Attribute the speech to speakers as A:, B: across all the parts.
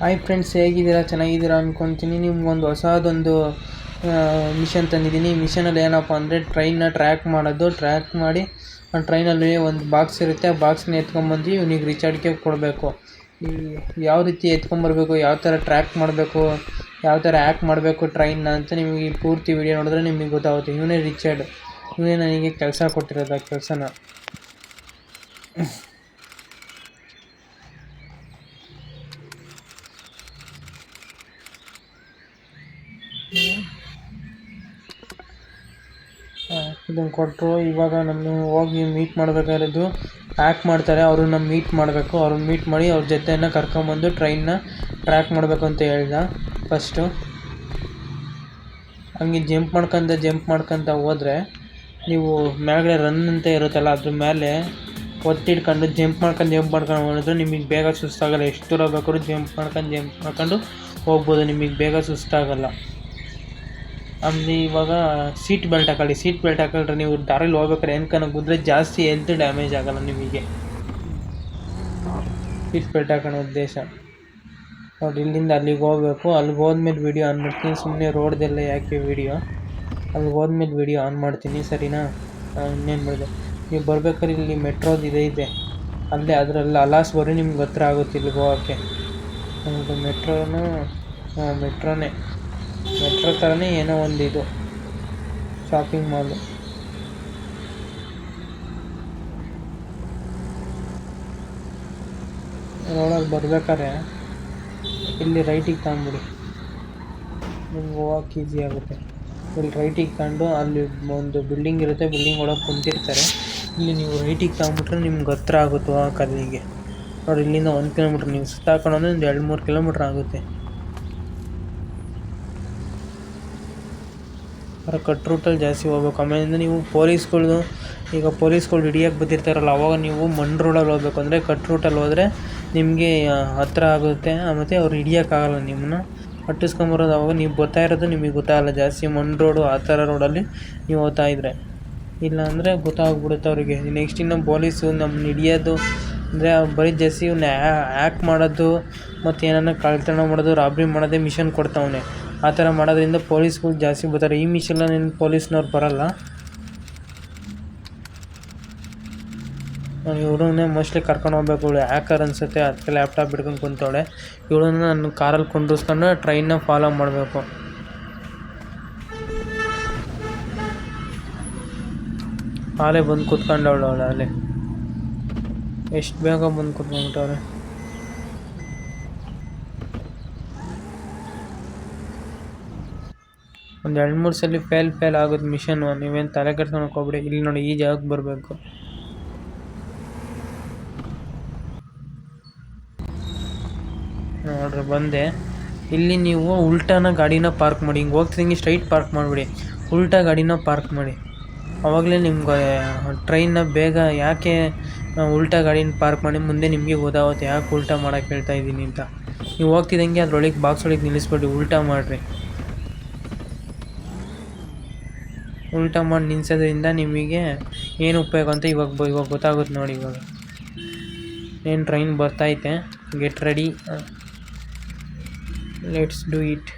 A: Hi friends, ಹೇಗಿದ್ದೀರಾ? ಚೆನ್ನಾಗಿದ್ದೀರಾ ಅಂದ್ಕೊತೀನಿ. ನಿಮ್ಗೊಂದು ಹೊಸದೊಂದು ಮಿಷನ್ ತಂದಿದ್ದೀನಿ. ಈ ಮಿಷನಲ್ಲಿ ಏನಪ್ಪ ಅಂದರೆ ಟ್ರೈನ್ನ ಟ್ರ್ಯಾಕ್ ಮಾಡಿ ಆ ಟ್ರೈನಲ್ಲಿ ಒಂದು ಬಾಕ್ಸ್ ಇರುತ್ತೆ. ಆ ಬಾಕ್ಸ್ನ ಎತ್ಕೊಂಬಂದು ಇವನಿಗೆ ರಿಚರ್ಡ್ಗೆ ಕೊಡಬೇಕು. ಯಾವ ರೀತಿ ಎತ್ಕೊಂಬರ್ಬೇಕು, ಯಾವ ಥರ ಟ್ರ್ಯಾಕ್ ಮಾಡಬೇಕು, ಯಾವ ಥರ ಹ್ಯಾಕ್ ಮಾಡಬೇಕು ಟ್ರೈನ್ನ ಅಂತ ನಿಮಗೆ ಈ ಪೂರ್ತಿ ವಿಡಿಯೋ ನೋಡಿದ್ರೆ ನಿಮಗೆ ಗೊತ್ತಾಗುತ್ತೆ. ಇವನೇ ರಿಚರ್ಡ್, ಇವನೇ ನನಗೆ ಕೆಲಸ ಕೊಟ್ಟಿರೋದು. ಆ ಕೆಲಸನ ಇದನ್ನು ಕೊಟ್ಟರು. ಇವಾಗ ನಾನು ಹೋಗಿ ಮೀಟ್ ಮಾಡಬೇಕಾಗಿರೋದು ಹ್ಯಾಕ್ ಮಾಡ್ತಾರೆ, ಅವ್ರನ್ನ ಮೀಟ್ ಮಾಡಬೇಕು. ಅವ್ರನ್ನ ಮೀಟ್ ಮಾಡಿ ಅವ್ರ ಜೊತೆಯನ್ನು ಕರ್ಕೊಂಬಂದು ಟ್ರೈನ್ನ ಟ್ರ್ಯಾಕ್ ಮಾಡಬೇಕು ಅಂತ ಹೇಳ್ದ. ಫಸ್ಟು ಹಂಗೆ ಜಂಪ್ ಮಾಡ್ಕೊತ ಹೋದರೆ ನೀವು ಮೇಲ್ಗಡೆ ರನ್ ಅಂತ ಇರುತ್ತಲ್ಲ, ಅದ್ರ ಮೇಲೆ ಒತ್ತಿಡ್ಕೊಂಡು ಜಂಪ್ ಮಾಡ್ಕೊಂಡು ಹೋದ್ರೆ ನಿಮಗೆ ಬೇಗ ಸುಸ್ತಾಗಲ್ಲ. ಎಷ್ಟು ದೂರ ಬೇಕಾದ್ರೂ ಜಂಪ್ ಮಾಡ್ಕೊಂಡು ಹೋಗ್ಬೋದು, ನಿಮಗೆ ಬೇಗ ಸುಸ್ತಾಗಲ್ಲ. ಆಮೇಲೆ ಇವಾಗ ಸೀಟ್ ಬೆಲ್ಟ್ ಹಾಕೊಂಡ್ರೆ ನೀವು ದಾರಿಲಿ ಹೋಗ್ಬೇಕಾದ್ರೆ ಏನಕ್ಕನ ಗುದ್ರೆ ಜಾಸ್ತಿ ಹೆಲ್ತ್ ಡ್ಯಾಮೇಜ್ ಆಗೋಲ್ಲ ನಿಮಗೆ. ಸೀಟ್ ಬೆಲ್ಟ್ ಹಾಕೋಣ ಉದ್ದೇಶ ನೋಡಿ. ಇಲ್ಲಿಂದ ಅಲ್ಲಿಗೆ ಹೋಗ್ಬೇಕು. ಅಲ್ಲಿಗೆ ಹೋದ್ಮೇಲೆ ವೀಡಿಯೋ ಆನ್ ಮಾಡ್ತೀನಿ. ಸುಮ್ಮನೆ ರೋಡ್ದೆಲ್ಲ ಯಾಕೆ ವೀಡಿಯೋ, ಅಲ್ಲಿಗೆ ಹೋದ್ಮೇಲೆ ವೀಡಿಯೋ ಆನ್ ಮಾಡ್ತೀನಿ, ಸರಿನಾ? ಇನ್ನೇನು ಮಾಡಿದೆ, ನೀವು ಬರ್ಬೇಕಾದ್ರೆ ಇಲ್ಲಿ ಮೆಟ್ರೋದು ಇದೆ ಅಲ್ಲೇ, ಅದರಲ್ಲಿ ಅಲಾಸ್ ಬರೀ ನಿಮ್ಗೆ ಹತ್ರ ಆಗುತ್ತೆ ಇಲ್ಲಿಗೆ ಹೋಗೋಕ್ಕೆ. ನಮ್ಮದು ಮೆಟ್ರೋ ಥರನೇ ಏನೋ ಒಂದು ಇದು ಶಾಪಿಂಗ್ ಮಾಲು. ರೋಡಲ್ಲಿ ಬರ್ಬೇಕಾದ್ರೆ ಇಲ್ಲಿ ರೈಟಿಗೆ ತಗೊಂಬಿಡಿ, ನಿಮ್ಗೆ ಹೋಗೋಕೆ ಈಸಿ ಆಗುತ್ತೆ. ಇಲ್ಲಿ ರೈಟಿಗೆ ತಗೊಂಡು ಅಲ್ಲಿ ಒಂದು ಬಿಲ್ಡಿಂಗ್ ಇರುತ್ತೆ, ಬಿಲ್ಡಿಂಗ್ ಒಳಗೆ ಕುಂತಿರ್ತಾರೆ. ಇಲ್ಲಿ ನೀವು ರೈಟಿಗೆ ತಗೊಂಬಿಟ್ರೆ ನಿಮ್ಗೆ ಹತ್ರ ಆಗುತ್ತೆ ಹೋಗೋಕೆ ಅಲ್ಲಿಗೆ. ನೋಡಿ, ಇಲ್ಲಿಂದ 1 ಕಿಲೋಮೀಟ್ರ್, ನೀವು ಸುತ್ತಾಕೊಂಡು ಒಂದು 2-3 ಕಿಲೋಮೀಟ್ರ್ ಆಗುತ್ತೆ. ಕಟ್ ರೂಟಲ್ಲಿ ಜಾಸ್ತಿ ಹೋಗ್ಬೇಕು. ಆಮೇಲಿಂದ ನೀವು ಪೊಲೀಸ್ಗಳು ಹಿಡಿಯೋಕ್ಕೆ ಬಂದಿರ್ತಾರಲ್ಲ, ಅವಾಗ ನೀವು ಮಣ್ಣು ರೋಡಲ್ಲಿ ಹೋಗ್ಬೇಕು. ಅಂದರೆ ಕಟ್ ರೂಟಲ್ಲಿ ಹೋದರೆ ನಿಮಗೆ ಹತ್ರ ಆಗುತ್ತೆ, ಮತ್ತು ಅವ್ರು ಹಿಡಿಯೋಕ್ಕಾಗಲ್ಲ ನಿಮ್ಮನ್ನ. ಅಟ್ಟಿಸ್ಕೊಂಬರೋದು ಅವಾಗ ನೀವು ಬರ್ತಾ ಇರೋದು ನಿಮಗೆ ಗೊತ್ತಾಗಲ್ಲ. ಜಾಸ್ತಿ ಮಣ್ಣು ರೋಡು ಆ ಥರ ರೋಡಲ್ಲಿ ನೀವು ಹೋಗ್ತಾ ಇದ್ದರೆ, ಇಲ್ಲ ಅಂದರೆ ಗೊತ್ತಾಗ್ಬಿಡುತ್ತೆ ಅವರಿಗೆ. ನೆಕ್ಸ್ಟ್ ಇನ್ನು ಪೊಲೀಸು ನಮ್ಮನ್ನ ಹಿಡಿಯೋದು ಅಂದರೆ ಬರೀ ಜಾಸ್ತಿ ಇವನ್ನ ಹ್ಯಾಕ್ ಮಾಡೋದು ಮತ್ತು ಏನಾರ ಕಳ್ತನ ಮಾಡೋದು, ರಾಬ್ರಿ ಮಾಡೋದೇ ಮಿಷನ್ ಕೊಡ್ತಾವನೆ. ಆ ಥರ ಮಾಡೋದ್ರಿಂದ ಪೊಲೀಸ್ಗಳು ಜಾಸ್ತಿ ಬರ್ತಾರೆ. ಈ ಮಿಷನಲ್ಲಿ ಪೊಲೀಸ್ನವ್ರು ಬರೋಲ್ಲ. ನಾನು ಇವಳನ್ನೇ ಮೋಸ್ಟ್ಲಿ ಕರ್ಕೊಂಡು ಹೋಗ್ಬೇಕು. ಇವಳು ಹ್ಯಾಕರ್ ಅನಿಸುತ್ತೆ, ಅದಕ್ಕೆ ಲ್ಯಾಪ್ಟಾಪ್ ಹಿಡ್ಕೊಂಡು ಕುಂತವಳೆ. ಇವಳನ್ನ ನಾನು ಕಾರಲ್ಲಿ ಕೊಂಡಿಸ್ಕೊಂಡು ಟ್ರೈನ್ನ ಫಾಲೋ ಮಾಡಬೇಕು. ಆಲೇ ಬಂದು ಕೂತ್ಕೊಂಡವಳು ಅಲ್ಲೇ, ಎಷ್ಟು ಬೇಗ ಬಂದು ಕೂತ್ಕೊಂಡ್ಬಿಟ್ಟವ್ರೆ. ಒಂದು 2-3 ಸಲ ಫೇಲ್ ಆಗೋದು ಮಿಷನ್ನು. ನೀವೇನು ತಲೆ ಕೆಡ್ಸ್ಕೊಳಕ್ಕೆ ಹೋಗ್ಬಿಡಿ. ಇಲ್ಲಿ ನೋಡಿ, ಈ ಜಾಗಕ್ಕೆ ಬರಬೇಕು. ನೋಡ್ರಿ ಬಂದೆ. ಇಲ್ಲಿ ನೀವು ಉಲ್ಟಾನ ಗಾಡಿನ ಪಾರ್ಕ್ ಮಾಡಿ, ಹಿಂಗೆ ಹೋಗ್ತಿದ್ದಂಗೆ ಸ್ಟ್ರೈಟ್ ಪಾರ್ಕ್ ಮಾಡಿಬಿಡಿ. ಉಲ್ಟಾ ಗಾಡಿನ ಪಾರ್ಕ್ ಮಾಡಿ, ಆವಾಗಲೇ ನಿಮ್ಗೆ ಟ್ರೈನ್ನ ಬೇಗ ಯಾಕೆ ಉಲ್ಟಾ ಗಾಡಿನ ಪಾರ್ಕ್ ಮಾಡಿ ಮುಂದೆ ನಿಮಗೆ ಗೊತ್ತಾಗುತ್ತೆ ಯಾಕೆ ಉಲ್ಟಾ ಮಾಡೋಕ್ಕೆ ಹೇಳ್ತಾ ಇದ್ದೀನಿ ಅಂತ. ನೀವು ಹೋಗ್ತಿದ್ದಂಗೆ ಅದ್ರೊಳಗೆ ಬಾಕ್ಸ್ ಒಳಗೆ ನಿಲ್ಲಿಸ್ಬೇಡಿ, ಉಲ್ಟಾ ಮಾಡಿರಿ. ಉಲ್ಟಾ ಮಾಡಿ ನಿಲ್ಸೋದ್ರಿಂದ ನಿಮಗೆ ಏನು ಉಪಯೋಗ ಅಂತ ಇವಾಗ ಗೊತ್ತಾಗುತ್ತೆ ನೋಡಿ. ಇವಾಗ ಏನು ಟ್ರೈನ್ ಬರ್ತೈತೆ, get ready, let's do it.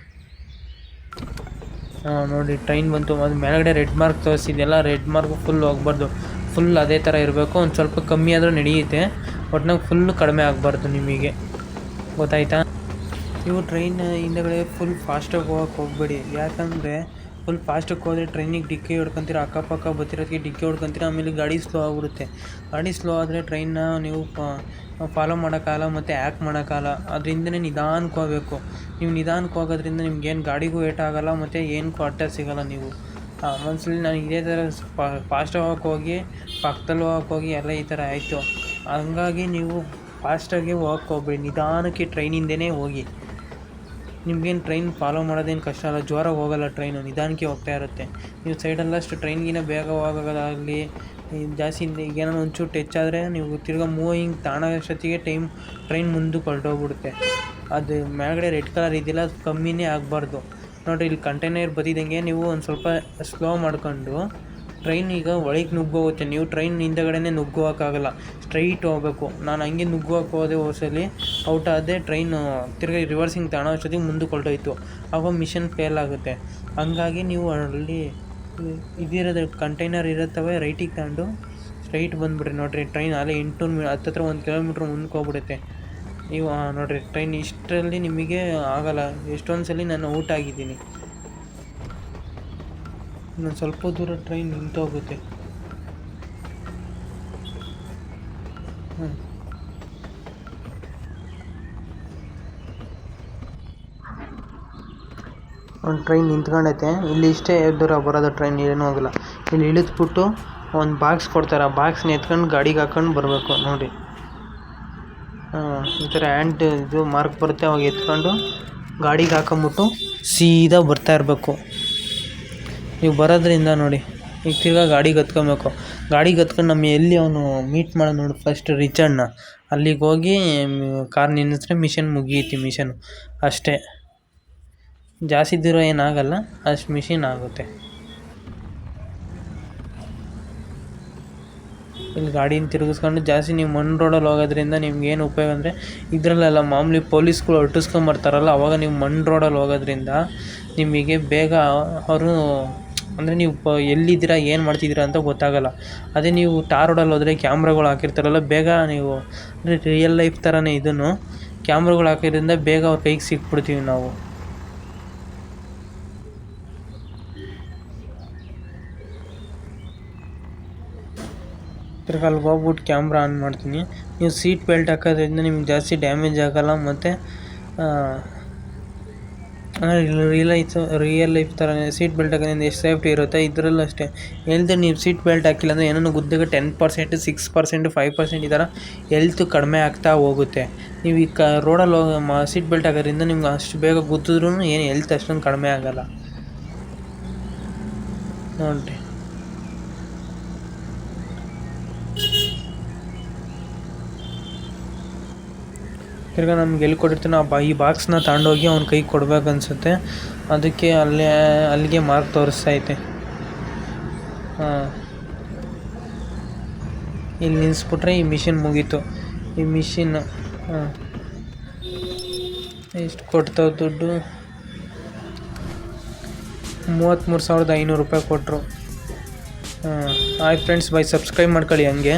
A: ನೋಡಿ, ಟ್ರೈನ್ ಬಂತು. ಅದು ಮೇಲ್ಗಡೆ ರೆಡ್ ಮಾರ್ಕ್ ತೋರಿಸಿದೆಯಲ್ಲ, ರೆಡ್ ಮಾರ್ಕ್ ಫುಲ್ ಹೋಗ್ಬಾರ್ದು, ಫುಲ್ ಅದೇ ಥರ ಇರಬೇಕು. ಒಂದು ಸ್ವಲ್ಪ ಕಮ್ಮಿ ಆದರೂ ನಡೆಯುತ್ತೆ, ಒಟ್ನಾಗ ಫುಲ್ಲು ಕಡಿಮೆ ಆಗಬಾರ್ದು. ನಿಮಗೆ ಗೊತ್ತಾಯ್ತಾ? ನೀವು ಟ್ರೈನ್ ಹಿಂದಗಡೆ ಫುಲ್ ಫಾಸ್ಟಾಗಿ ಹೋಗೋಕ್ಕೆ ಹೋಗಬೇಡಿ. ಯಾಕಂದರೆ ಫುಲ್ ಫಾಸ್ಟಾಗಿ ಹೋದರೆ ಟ್ರೈನಿಗೆ ಡಿಕ್ಕಿ ಹೊಡ್ಕೊತೀರ, ಅಕ್ಕಪಕ್ಕ ಬರ್ತಿರೋದಕ್ಕೆ ಡಿಕ್ಕಿ ಹೊಡ್ಕೊತೀರ. ಆಮೇಲೆ ಗಾಡಿ ಸ್ಲೋ ಆಗಿಬಿಡುತ್ತೆ. ಗಾಡಿ ಸ್ಲೋ ಆದರೆ ಟ್ರೈನ್ನ ನೀವು ಫಾಲೋ ಮಾಡೋಕ್ಕಾಗಲ್ಲ ಮತ್ತು ಹ್ಯಾಕ್ ಮಾಡೋಕ್ಕಾಗಲ್ಲ. ಅದರಿಂದನೇ ನಿಧಾನಕ್ಕೆ ಹೋಗಬೇಕು. ನೀವು ನಿಧಾನಕ್ಕೆ ಹೋಗೋದ್ರಿಂದ ನಿಮ್ಗೇನು ಗಾಡಿಗೂ ಏಟಾಗಲ್ಲ ಮತ್ತು ಏನಕ್ಕೂ ಅಡ್ಡ ಸಿಗೋಲ್ಲ. ನೀವು ಒಂದ್ಸಲ ನಾನು ಇದೇ ಥರ ಫಾಸ್ಟಾಗಿ ಹೋಗಿ ಪಕ್ಕದಲ್ಲಿ ಹೋಗಿ ಎಲ್ಲ ಈ ಥರ ಆಯಿತು. ಹಂಗಾಗಿ ನೀವು ಫಾಸ್ಟಾಗಿ ಹೋಗಕ್ಕೆ ಹೋಗ್ಬೇಡಿ, ನಿಧಾನಕ್ಕೆ ಟ್ರೈನಿಂದನೇ ಹೋಗಿ. ನಿಮ್ಗೇನು ಟ್ರೈನ್ ಫಾಲೋ ಮಾಡೋದೇನು ಕಷ್ಟ ಅಲ್ಲ, ಜೋರಾಗಿ ಹೋಗೋಲ್ಲ ಟ್ರೈನು, ನಿಧಾನಕ್ಕೆ ಹೋಗ್ತಾ ಇರುತ್ತೆ. ನೀವು ಸೈಡಲ್ಲಷ್ಟು ಟ್ರೈನ್ಗಿನ ಬೇಗ ಹೋಗೋದಾಗಲಿ ಜಾಸ್ತಿ ಏನೋ ಒಂಚೂರು ಟಚ್ ಆದರೆ ನೀವು ತಿರ್ಗಾ ಮೂವಿಂಗ್ ತಾಣೋಷ್ಟೊತ್ತಿಗೆ ಟ್ರೈನ್ ಮುಂದಕ್ಕೆ ಹೊರಟೋಗ್ಬಿಡುತ್ತೆ. ಅದು ಮೇಲ್ಗಡೆ ರೆಡ್ ಕಲರ್ ಇದೆಯಲ್ಲ, ಅದು ಕಮ್ಮಿನೇ ಆಗಬಾರ್ದು. ನೋಡಿರಿ, ಇಲ್ಲಿ ಕಂಟೈನರ್ ಬದಿದಂಗೆ ನೀವು ಒಂದು ಸ್ವಲ್ಪ ಸ್ಲೋ ಮಾಡ್ಕೊಂಡು ಟ್ರೈನ್ ಈಗ ಒಳಗೆ ನುಗ್ಗೋಗುತ್ತೆ, ನೀವು ಟ್ರೈನ್ ಹಿಂದಗಡೆನೇ ನುಗ್ಗೋಕ್ಕಾಗಲ್ಲ, ಸ್ಟ್ರೈಟ್ ಹೋಗ್ಬೇಕು. ನಾನು ಹಂಗೆ ನುಗ್ಗೋಕೆ ಹೋದೆ ಹೋಸಲಿ, ಔಟ್ ಆದೆ. ಟ್ರೈನು ತಿರ್ಗಿ ರಿವರ್ಸಿಂಗ್ ತಗೊಳ್ಳೋ ಅಷ್ಟೊತ್ತಿಗೆ ಮುಂದಕ್ಕೆ ಹೊರಟೋಯ್ತು. ಆವಾಗ ಮಿಷನ್ ಫೇಲ್ ಆಗುತ್ತೆ. ಹಂಗಾಗಿ ನೀವು ಅಲ್ಲಿ ಇದಿರೋದು ಕಂಟೈನರ್ ಇರುತ್ತವೆ, ರೈಟಿಗೆ ತಗೊಂಡು ಸ್ಟ್ರೈಟ್ ಬಂದುಬಿಡ್ರಿ. ನೋಡಿರಿ ಟ್ರೈನ್ ಅಲ್ಲೇ 800 ಹತ್ತತ್ರ 1 ಕಿಲೋಮೀಟ್ರ್ ಮುಂದಕ್ಕೆ ಹೋಗ್ಬಿಡುತ್ತೆ. ನೀವು ನೋಡಿರಿ ಟ್ರೈನ್ ಇಷ್ಟರಲ್ಲಿ ನಿಮಗೆ ಆಗಲ್ಲ. ಎಷ್ಟೊಂದು ಸಲ ನಾನು ಔಟ್ ಆಗಿದ್ದೀನಿ. ಇನ್ನೊಂದು ಸ್ವಲ್ಪ ದೂರ ಟ್ರೈನ್ ನಿಂತೋಗುತ್ತೆ. ಒಂದು ಟ್ರೈನ್ ನಿಂತ್ಕೊಂಡೈತೆ ಇಲ್ಲಿ. ಇಷ್ಟೇ ದೂರ ಬರೋದು ಟ್ರೈನ್, ಏನೂ ಆಗಲ್ಲ. ಇಲ್ಲಿ ಇಳಿದ್ಬಿಟ್ಟು ಒಂದು ಬಾಕ್ಸ್ ಕೊಡ್ತಾರೆ, ಆ ಬಾಕ್ಸ್ನ ಎತ್ಕೊಂಡು ಗಾಡಿಗೆ ಹಾಕೊಂಡು ಬರಬೇಕು ನೋಡಿ. ಈ ಥರ ಇದು ಮಾರ್ಕ್ ಬರುತ್ತೆ, ಅವಾಗ ಎತ್ಕೊಂಡು ಗಾಡಿಗೆ ಹಾಕೊಂಬಿಟ್ಟು ಸೀದಾ ಬರ್ತಾ ಇರಬೇಕು. ನೀವು ಬರೋದ್ರಿಂದ ನೋಡಿ ಈಗ ತಿರ್ಗಾ ಗಾಡಿಗೆ ಹತ್ಕೊಬೇಕು. ಗಾಡಿಗೆ ಹತ್ಕೊಂಡು ನಮ್ಮ ಎಲ್ಲಿ ಅವನು ಮೀಟ್ ಮಾಡೋದು ನೋಡಿ ಫಸ್ಟ್ ರಿಚರ್ಡ್ನ, ಅಲ್ಲಿಗೆ ಹೋಗಿ ಕಾರ್ ನಿಲ್ಲಿಸಿದ್ರೆ ಮಿಷನ್ ಮುಗಿಯುತ್ತೆ. ಮಿಷನು ಅಷ್ಟೇ, ಜಾಸ್ತಿ ದೂರ ಏನಾಗಲ್ಲ, ಅಷ್ಟು ಮಿಷಿನ್ ಆಗುತ್ತೆ. ಇಲ್ಲಿ ಗಾಡಿನ ತಿರುಗಿಸ್ಕೊಂಡು ಜಾಸ್ತಿ ನೀವು ಮಣ್ಣು ರೋಡಲ್ಲಿ ಹೋಗೋದ್ರಿಂದ ನಿಮ್ಗೇನು ಉಪಯೋಗ ಅಂದರೆ, ಇದರಲ್ಲೆಲ್ಲ ಮಾಮೂಲಿ ಪೊಲೀಸ್ಗಳು ಹೊರಟಿಸ್ಕೊಂಬರ್ತಾರಲ್ಲ, ಅವಾಗ ನೀವು ಮಣ್ಣು ರೋಡಲ್ಲಿ ಹೋಗೋದ್ರಿಂದ ನಿಮಗೆ ಬೇಗ ಅವರು ಅಂದರೆ ನೀವು ಎಲ್ಲಿದ್ದೀರಾ ಏನು ಮಾಡ್ತಿದ್ದೀರಾ ಅಂತ ಗೊತ್ತಾಗಲ್ಲ. ಅದೇ ನೀವು ಟಾರ್ ರೋಡಲ್ಲಿ ಹೋದರೆ ಕ್ಯಾಮ್ರಾಗಳು ಹಾಕಿರ್ತಾರಲ್ಲ, ಬೇಗ ನೀವು ಅಂದರೆ ರಿಯಲ್ ಲೈಫ್ ಥರನೇ ಇದನ್ನು ಕ್ಯಾಮ್ರಾಗಳು ಹಾಕಿದ್ರಿಂದ ಬೇಗ ಅವ್ರ ಕೈಗೆ ಸಿಕ್ಬಿಡ್ತೀವಿ ನಾವು. ತಿರ್ಗಿ ಅಲ್ಲಿಗೆ ಹೋಗ್ಬಿಟ್ಟು ಕ್ಯಾಮ್ರಾ ಆನ್ ಮಾಡ್ತೀನಿ. ನೀವು ಸೀಟ್ ಬೆಲ್ಟ್ ಹಾಕೋದ್ರಿಂದ ನಿಮ್ಗೆ ಜಾಸ್ತಿ ಡ್ಯಾಮೇಜ್ ಆಗೋಲ್ಲ. ಮತ್ತು ರಿಯಲ್ ಲೈಫ್ ಥರನೇ ಸೀಟ್ ಬೆಲ್ಟ್ ಹಾಕೋದ್ರಿಂದ ಎಷ್ಟು ಸೇಫ್ಟಿ ಇರುತ್ತೆ, ಇದರಲ್ಲೂ ಅಷ್ಟೇ. ಎಲ್ತ್ ನೀವು ಸೀಟ್ ಬೆಲ್ಟ್ ಹಾಕಿಲ್ಲ ಅಂದರೆ ಏನೋ ಗುದ್ದಿಗೆ 10%, 6%, 5% ಈ ಥರ ಎಲ್ತ್ ಕಡಿಮೆ ಆಗ್ತಾ ಹೋಗುತ್ತೆ. ನೀವು ಈ ರೋಡಲ್ಲಿ ಸೀಟ್ ಬೆಲ್ಟ್ ಹಾಕೋದ್ರಿಂದ ನಿಮ್ಗೆ ಅಷ್ಟು ಬೇಗ ಗುದ್ದಿದ್ರೂ ಏನು ಎಲ್ತ್ ಅಷ್ಟೊಂದು ಕಡಿಮೆ ಆಗೋಲ್ಲ ನೋಡಿರಿ. ತಿರ್ಗಿ ನಮ್ಗೆ ಎಲ್ಲಿ ಕೊಟ್ಟಿರ್ತಾನೋ ಈ ಬಾಕ್ಸ್ನ ತಗೊಂಡೋಗಿ ಅವ್ನ ಕೈಗೆ ಕೊಡ್ಬೇಕು ಅನಿಸುತ್ತೆ. ಅದಕ್ಕೆ ಅಲ್ಲಿಗೆ ಮಾರ್ಕ್ ತೋರಿಸ್ತೈತೆ. ಇಲ್ಲಿ ನಿಲ್ಲಿಸ್ಬಿಟ್ರೆ ಈ ಮಿಷಿನ್ ಮುಗೀತು. ಈ ಮಿಷಿನ್ ಎಷ್ಟು ಕೊಡ್ತಾವೆ ದುಡ್ಡು? 33,500 ರೂಪಾಯಿ ಕೊಟ್ಟರು. ಆಯ್ತು ಫ್ರೆಂಡ್ಸ್, ಸಬ್ಸ್ಕ್ರೈಬ್ ಮಾಡ್ಕೊಳ್ಳಿ ಹಂಗೆ.